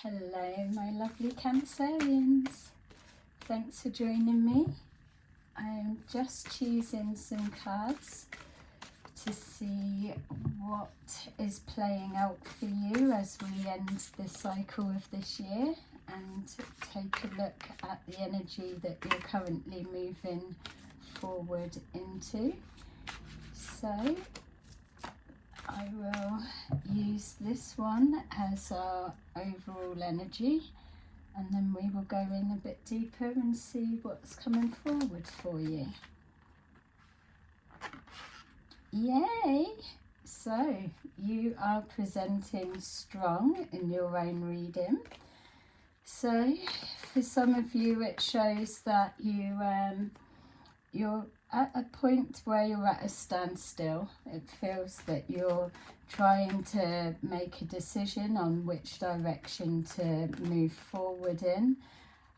Hello my lovely Cancerians, thanks for joining me. I'm just choosing some cards to see what is playing out for you as we end the cycle of this year and take a look at the energy that you're currently moving forward into. So I will use this one as our overall energy, and then we will go in a bit deeper and see what's coming forward for you. Yay! So you are presenting strong in your own reading. So for some of you it shows that you're at a point where you're at a standstill. It feels that you're trying to make a decision on which direction to move forward in.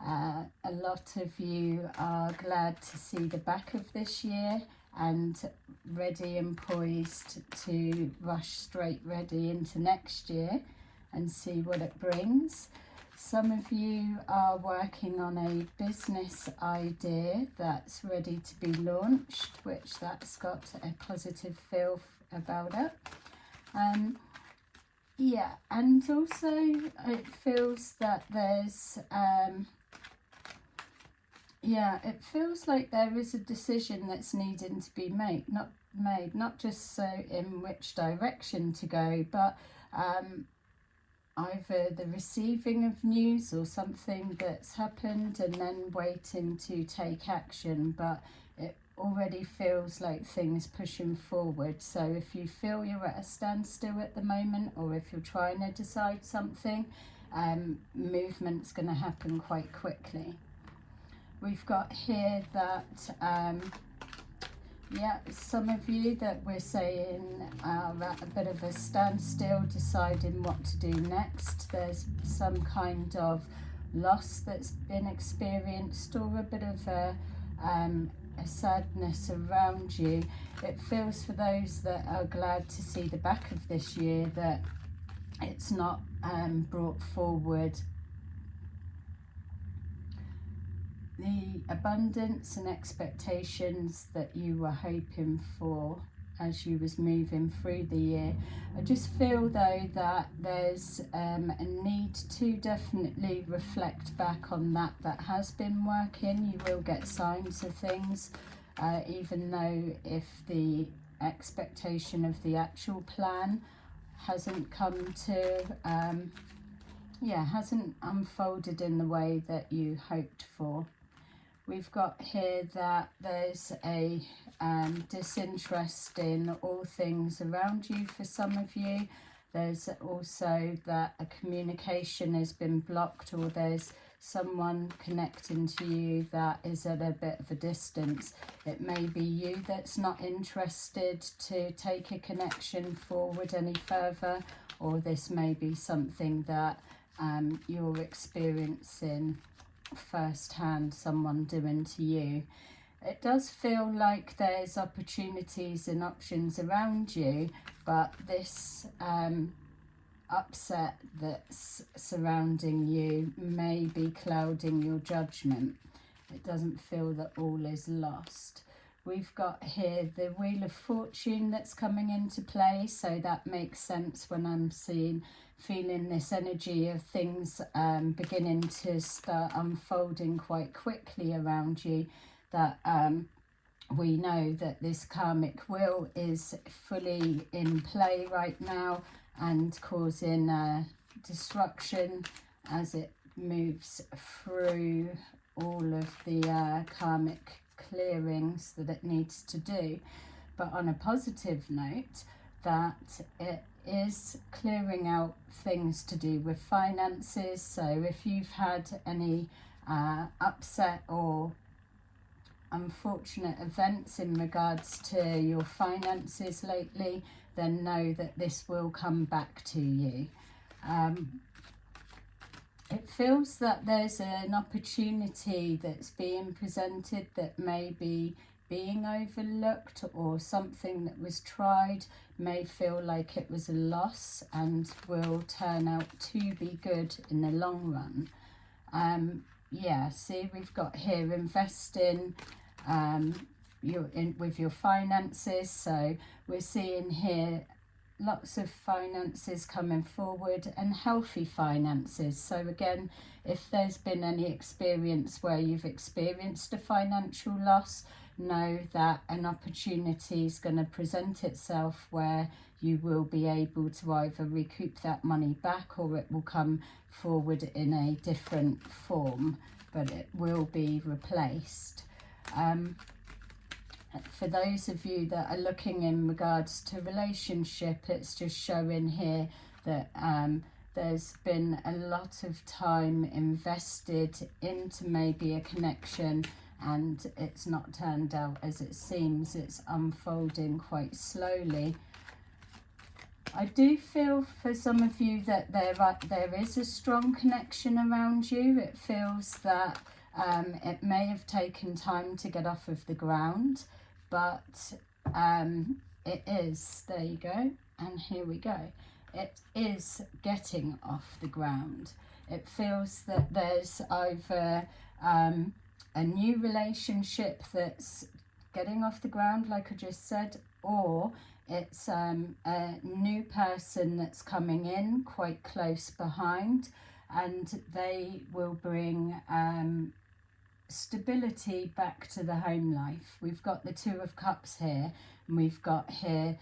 A lot of you are glad to see the back of this year and ready and poised to rush straight ready into next year and see what it brings. Some of you are working on a business idea that's ready to be launched, which that's got a positive feel about it. Yeah, and also it feels that there's, it feels like there is a decision that's needing to be made, not just so in which direction to go, but either the receiving of news or something that's happened and then waiting to take action, but it already feels like things pushing forward. So if you feel you're at a standstill at the moment, or if you're trying to decide something, movement's going to happen quite quickly. We've got here that some of you that we're saying are at a bit of a standstill, deciding what to do next. There's some kind of loss that's been experienced, or a bit of a sadness around you. It feels, for those that are glad to see the back of this year, that it's not brought forward the abundance and expectations that you were hoping for as you was moving through the year. I just feel though that there's a need to definitely reflect back on that has been working. You will get signs of things, even though if the expectation of the actual plan hasn't come to hasn't unfolded in the way that you hoped for. We've got here that there's a disinterest in all things around you for some of you. There's also that a communication has been blocked, or there's someone connecting to you that is at a bit of a distance. It may be you that's not interested to take a connection forward any further, or this may be something that you're experiencing firsthand, someone doing to you. It does feel like there's opportunities and options around you, but this upset that's surrounding you may be clouding your judgment. It doesn't feel that all is lost. We've got here the Wheel of Fortune that's coming into play, so that makes sense when I'm feeling this energy of things beginning to start unfolding quite quickly around you, that we know that this karmic wheel is fully in play right now and causing destruction as it moves through all of the karmic clearings that it needs to do. But on a positive note, that it is clearing out things to do with finances. So if you've had any upset or unfortunate events in regards to your finances lately, then know that this will come back to you. It feels that there's an opportunity that's being presented that may be being overlooked, or something that was tried may feel like it was a loss and will turn out to be good in the long run. Yeah, see, we've got here investing with your finances. So we're seeing here lots of finances coming forward and healthy finances. So again, if there's been any experience where you've experienced a financial loss, know that an opportunity is going to present itself where you will be able to either recoup that money back, or it will come forward in a different form, but it will be replaced. For those of you that are looking in regards to relationship, it's just showing here that there's been a lot of time invested into maybe a connection, and it's not turned out as it seems. It's unfolding quite slowly. I do feel for some of you that there is a strong connection around you. It feels that it may have taken time to get off of the ground, but it is, there you go, and here we go. It is getting off the ground. It feels that there's either a new relationship that's getting off the ground, like I just said, or it's a new person that's coming in quite close behind, and they will bring stability back to the home life. We've got the Two of Cups here, and we've got here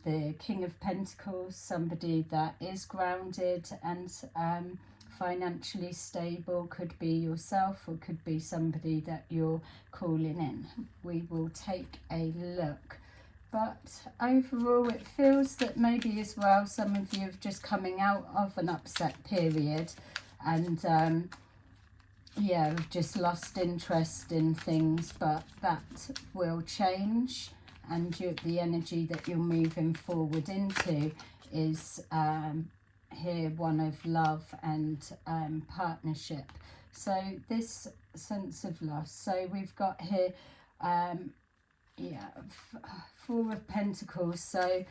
the King of Pentacles, somebody that is grounded and financially stable. Could be yourself, or could be somebody that you're calling in. We will take a look. But overall, it feels that maybe as well some of you are just coming out of an upset period, and yeah, we've just lost interest in things, but that will change, and the energy that you're moving forward into is here one of love and partnership. So this sense of loss. So we've got here yeah, Four of Pentacles. So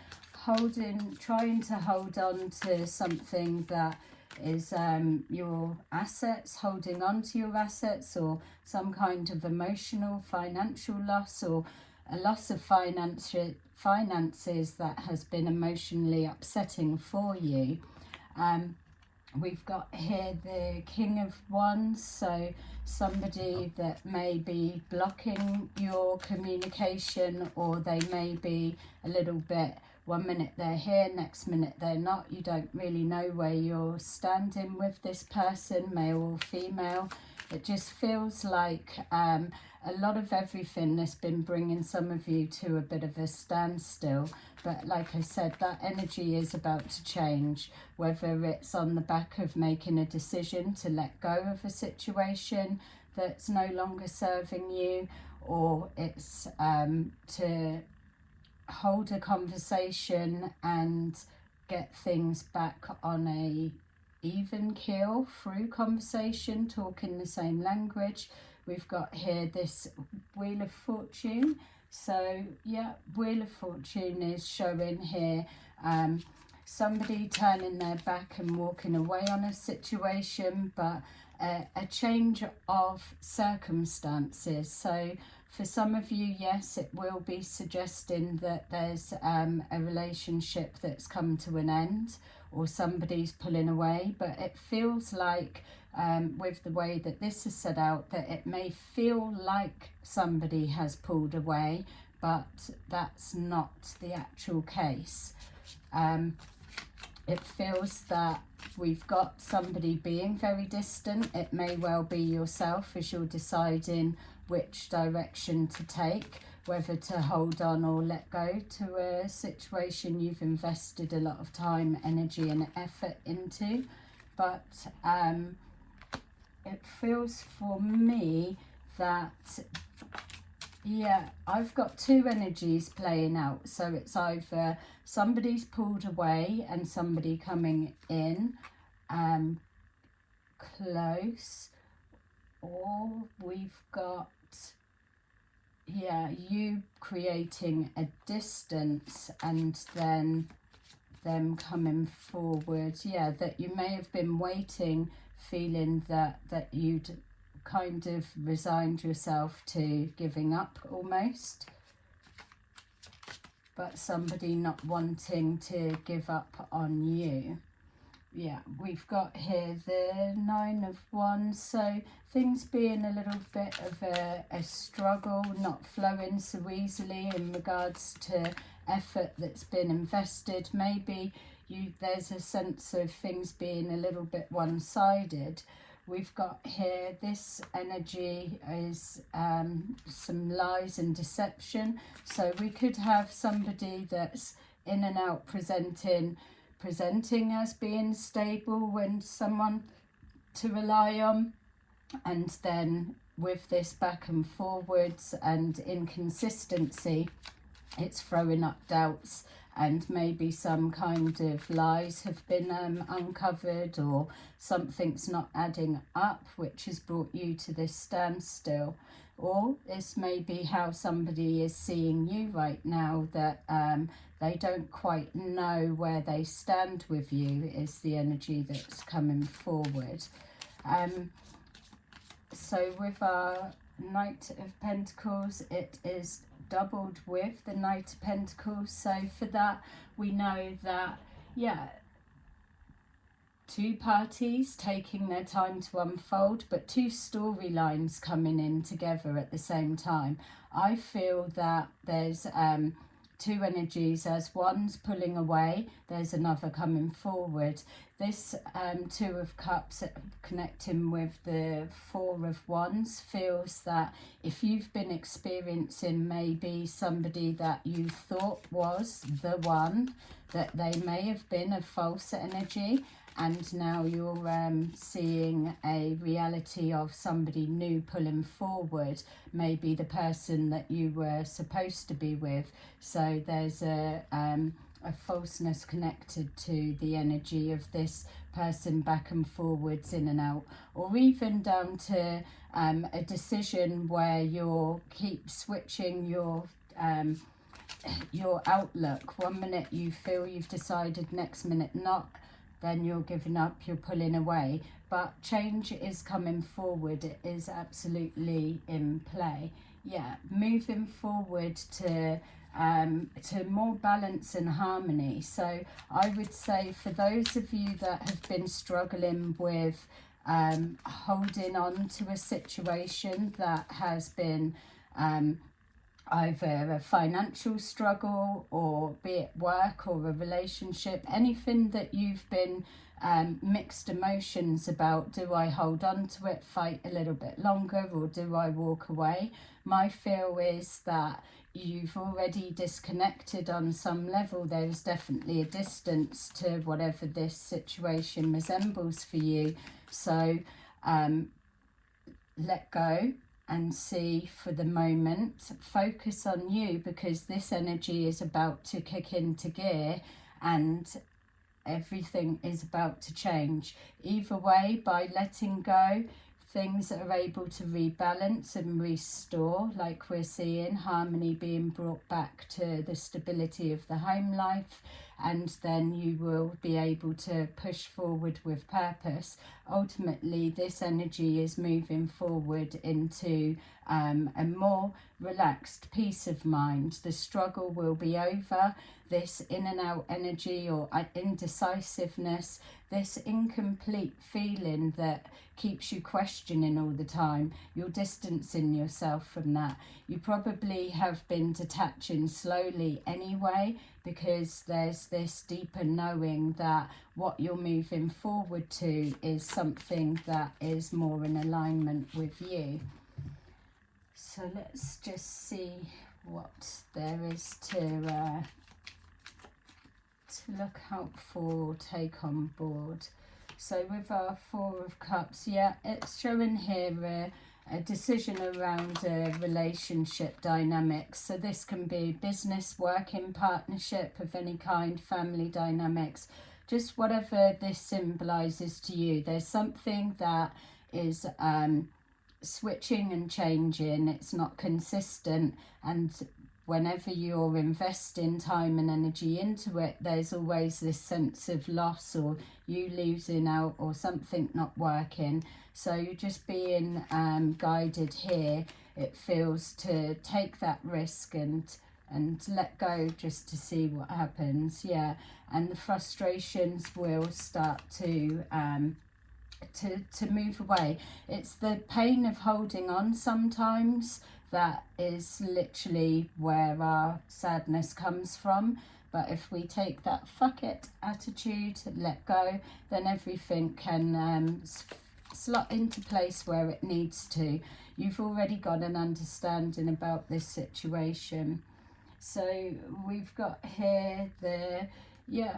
trying to hold on to something that is your assets, holding on to your assets, or some kind of emotional financial loss, or a loss of finances that has been emotionally upsetting for you. We've got here the King of Wands, so somebody that may be blocking your communication, or they may be a little bit, one minute they're here, next minute they're not. You don't really know where you're standing with this person, male or female. It just feels like a lot of everything that's been bringing some of you to a bit of a standstill. But like I said, that energy is about to change, whether it's on the back of making a decision to let go of a situation that's no longer serving you, or it's to hold a conversation and get things back on a even keel through conversation, talking the same language. We've got here this Wheel of Fortune. So yeah, Wheel of Fortune is showing here somebody turning their back and walking away on a situation, but a change of circumstances. So for some of you, yes, it will be suggesting that there's a relationship that's come to an end, or somebody's pulling away, but it feels like with the way that this is set out, that it may feel like somebody has pulled away, but that's not the actual case. It feels that we've got somebody being very distant. It may well be yourself, as you're deciding which direction to take, whether to hold on or let go to a situation you've invested a lot of time, energy and effort into. But it feels for me that, yeah, I've got two energies playing out. So it's either somebody's pulled away and somebody coming in close, or we've got yeah, you creating a distance and then them coming forward. Yeah, that you may have been waiting, feeling that you'd kind of resigned yourself to giving up almost, but somebody not wanting to give up on you. Yeah, we've got here the 9 of Wands, so things being a little bit of a struggle, not flowing so easily in regards to effort that's been invested. Maybe there's a sense of things being a little bit one-sided. We've got here, this energy is some lies and deception. So we could have somebody that's in and out presenting as being stable when someone to rely on, and then with this back and forwards and inconsistency, it's throwing up doubts, and maybe some kind of lies have been uncovered, or something's not adding up, which has brought you to this standstill. Or this may be how somebody is seeing you right now, that they don't quite know where they stand with you, is the energy that's coming forward. So with our Knight of Pentacles, it is doubled with the Knight of Pentacles. So for that, we know that, yeah, two parties taking their time to unfold, but two storylines coming in together at the same time. I feel that there's two energies. As one's pulling away, there's another coming forward. This 2 of Cups connecting with the 4 of Wands feels that if you've been experiencing maybe somebody that you thought was the one, that they may have been a false energy, and now you're seeing a reality of somebody new pulling forward, maybe the person that you were supposed to be with. So there's a falseness connected to the energy of this person back and forwards, in and out, or even down to a decision where you'll keep switching your outlook. One minute you feel you've decided, next minute not. Then you're giving up, you're pulling away. But change is coming forward. It is absolutely in play. Yeah, moving forward to more balance and harmony. So I would say for those of you that have been struggling with holding on to a situation that has been either a financial struggle, or be it work or a relationship, anything that you've been mixed emotions about. Do I hold on to it, fight a little bit longer, or do I walk away? My feel is that you've already disconnected on some level. There is definitely a distance to whatever this situation resembles for you. So let go and see for the moment. Focus on you, because this energy is about to kick into gear and everything is about to change. Either way, by letting go, things are able to rebalance and restore, like we're seeing harmony being brought back to the stability of the home life, and then you will be able to push forward with purpose. Ultimately, this energy is moving forward into a more relaxed peace of mind. The struggle will be over. This in and out energy or indecisiveness, this incomplete feeling that keeps you questioning all the time, you're distancing yourself from that. You probably have been detaching slowly anyway, because there's this deeper knowing that what you're moving forward to is something that is more in alignment with you. So let's just see what there is to look out for, take on board. So with our 4 of Cups, yeah, it's showing here a decision around relationship dynamics. So this can be business, working partnership of any kind, family dynamics, just whatever this symbolises to you. There's something that is switching and changing, it's not consistent, and whenever you're investing time and energy into it, there's always this sense of loss or you losing out or something not working. So you're just being guided here, it feels, to take that risk and let go, just to see what happens. Yeah, and the frustrations will start to move away. It's the pain of holding on sometimes that is literally where our sadness comes from. But if we take that fuck it attitude, let go, then everything can slot into place where it needs to. You've already got an understanding about this situation. So we've got here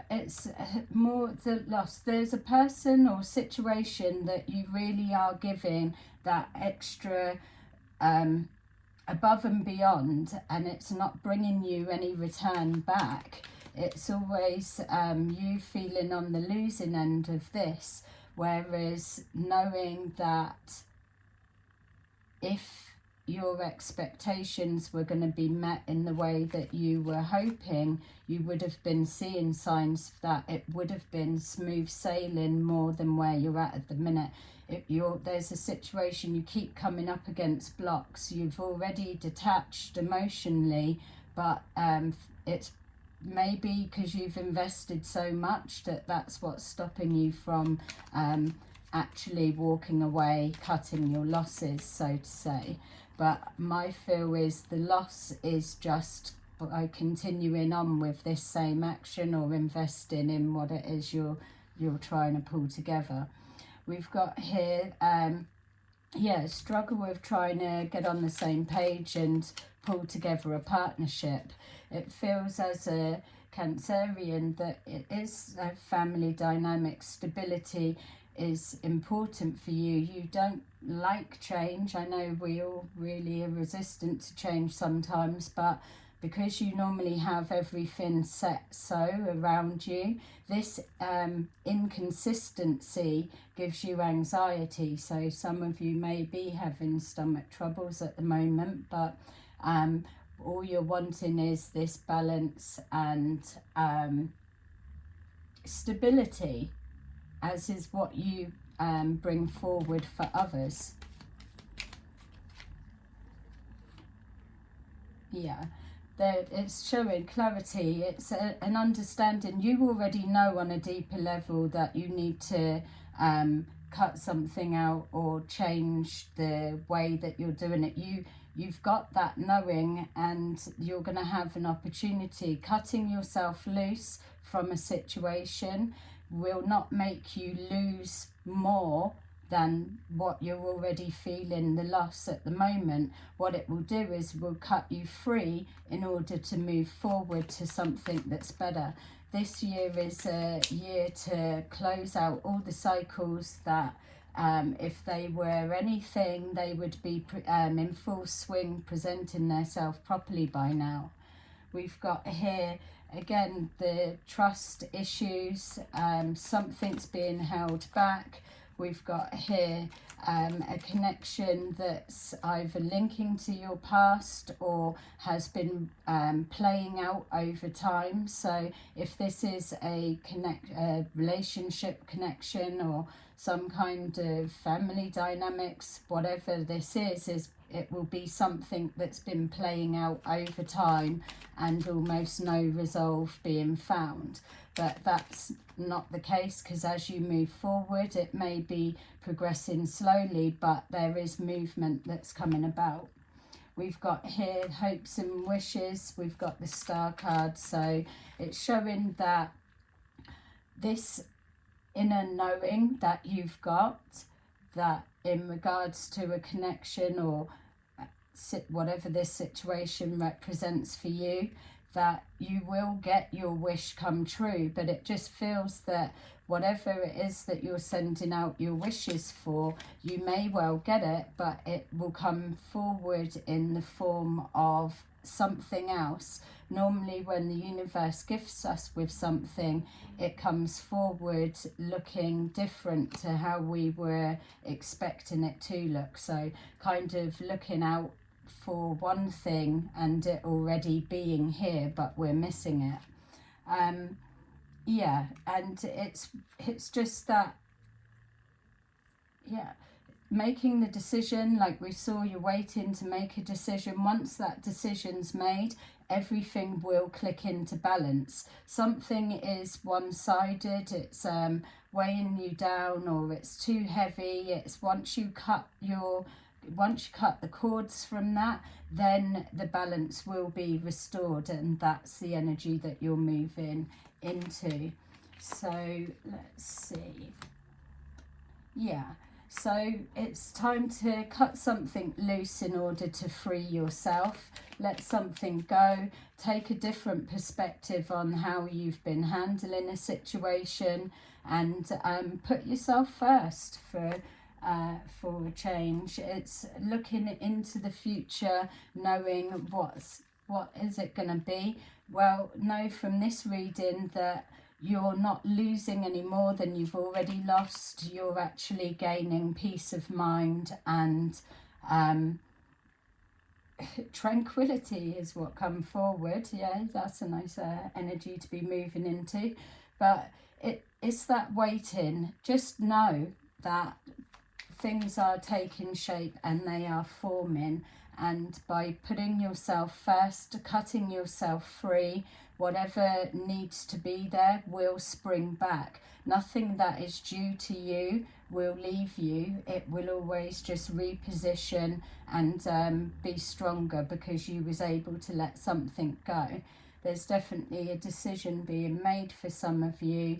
it's more the loss. There's a person or situation that you really are giving that extra above and beyond, and it's not bringing you any return back. It's always you feeling on the losing end of this, whereas knowing that if your expectations were going to be met in the way that you were hoping, you would have been seeing signs that it would have been smooth sailing more than where you're at the minute. There's a situation, you keep coming up against blocks, you've already detached emotionally, but it's maybe because you've invested so much that's what's stopping you from actually walking away, cutting your losses, so to say. But my feel is the loss is just by continuing on with this same action or investing in what it is you're trying to pull together. We've got here struggle with trying to get on the same page and pull together a partnership. It feels as a Cancerian that it is a family dynamic. Stability is important for you. You don't like change. I know we all really are resistant to change sometimes, but because you normally have everything set so around you, this inconsistency gives you anxiety. So some of you may be having stomach troubles at the moment, but all you're wanting is this balance and stability, as is what you bring forward for others. Yeah, it's showing clarity. It's an understanding. You already know on a deeper level that you need to cut something out or change the way that you're doing it. You've got that knowing, and you're going to have an opportunity. Cutting yourself loose from a situation will not make you lose more than what you're already feeling the loss at the moment. What it will do is will cut you free in order to move forward to something that's better. This year is a year to close out all the cycles that if they were anything, they would be in full swing, presenting themselves properly by now. We've got here again the trust issues, something's being held back. We've got here a connection that's either linking to your past or has been playing out over time. So if this is a relationship connection or some kind of family dynamics, whatever this is it will be something that's been playing out over time and almost no resolve being found. But that's not the case, because as you move forward, it may be progressing slowly, but there is movement that's coming about. We've got here hopes and wishes. We've got the Star card. So it's showing that this inner knowing that you've got, that in regards to a connection or whatever this situation represents for you, that you will get your wish come true. But it just feels that whatever it is that you're sending out your wishes for, you may well get it, but it will come forward in the form of something else. Normally when the universe gifts us with something, it comes forward looking different to how we were expecting it to look. So kind of looking out for one thing and it already being here, but we're missing it. Yeah, and it's just that, yeah, making the decision, like we saw, you're waiting to make a decision. Once that decision's made, everything will click into balance. Something is one-sided, it's weighing you down, or it's too heavy. It's once you cut the cords from that, then the balance will be restored, and that's the energy that you're moving into. So let's see. Yeah, so it's time to cut something loose in order to free yourself. Let something go. Take a different perspective on how you've been handling a situation, and put yourself first for a change. It's looking into the future, knowing what is it going to be. Well, know from this reading that you're not losing any more than you've already lost. You're actually gaining peace of mind, and tranquility is what come forward. Yeah, that's a nice energy to be moving into. But it's that waiting. Just know that things are taking shape and they are forming, and by putting yourself first, cutting yourself free, whatever needs to be there will spring back. Nothing that is due to you will leave you. It will always just reposition and be stronger because you was able to let something go. There's definitely a decision being made for some of you.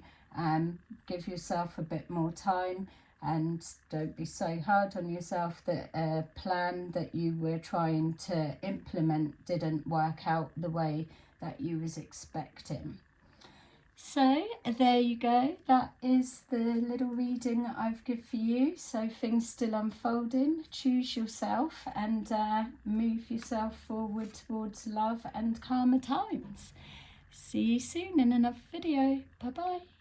Give yourself a bit more time, and don't be so hard on yourself that a plan that you were trying to implement didn't work out the way that you was expecting. So there you go. That is the little reading I've given for you. So things still unfolding. Choose yourself and move yourself forward towards love and calmer times. See you soon in another video. Bye bye.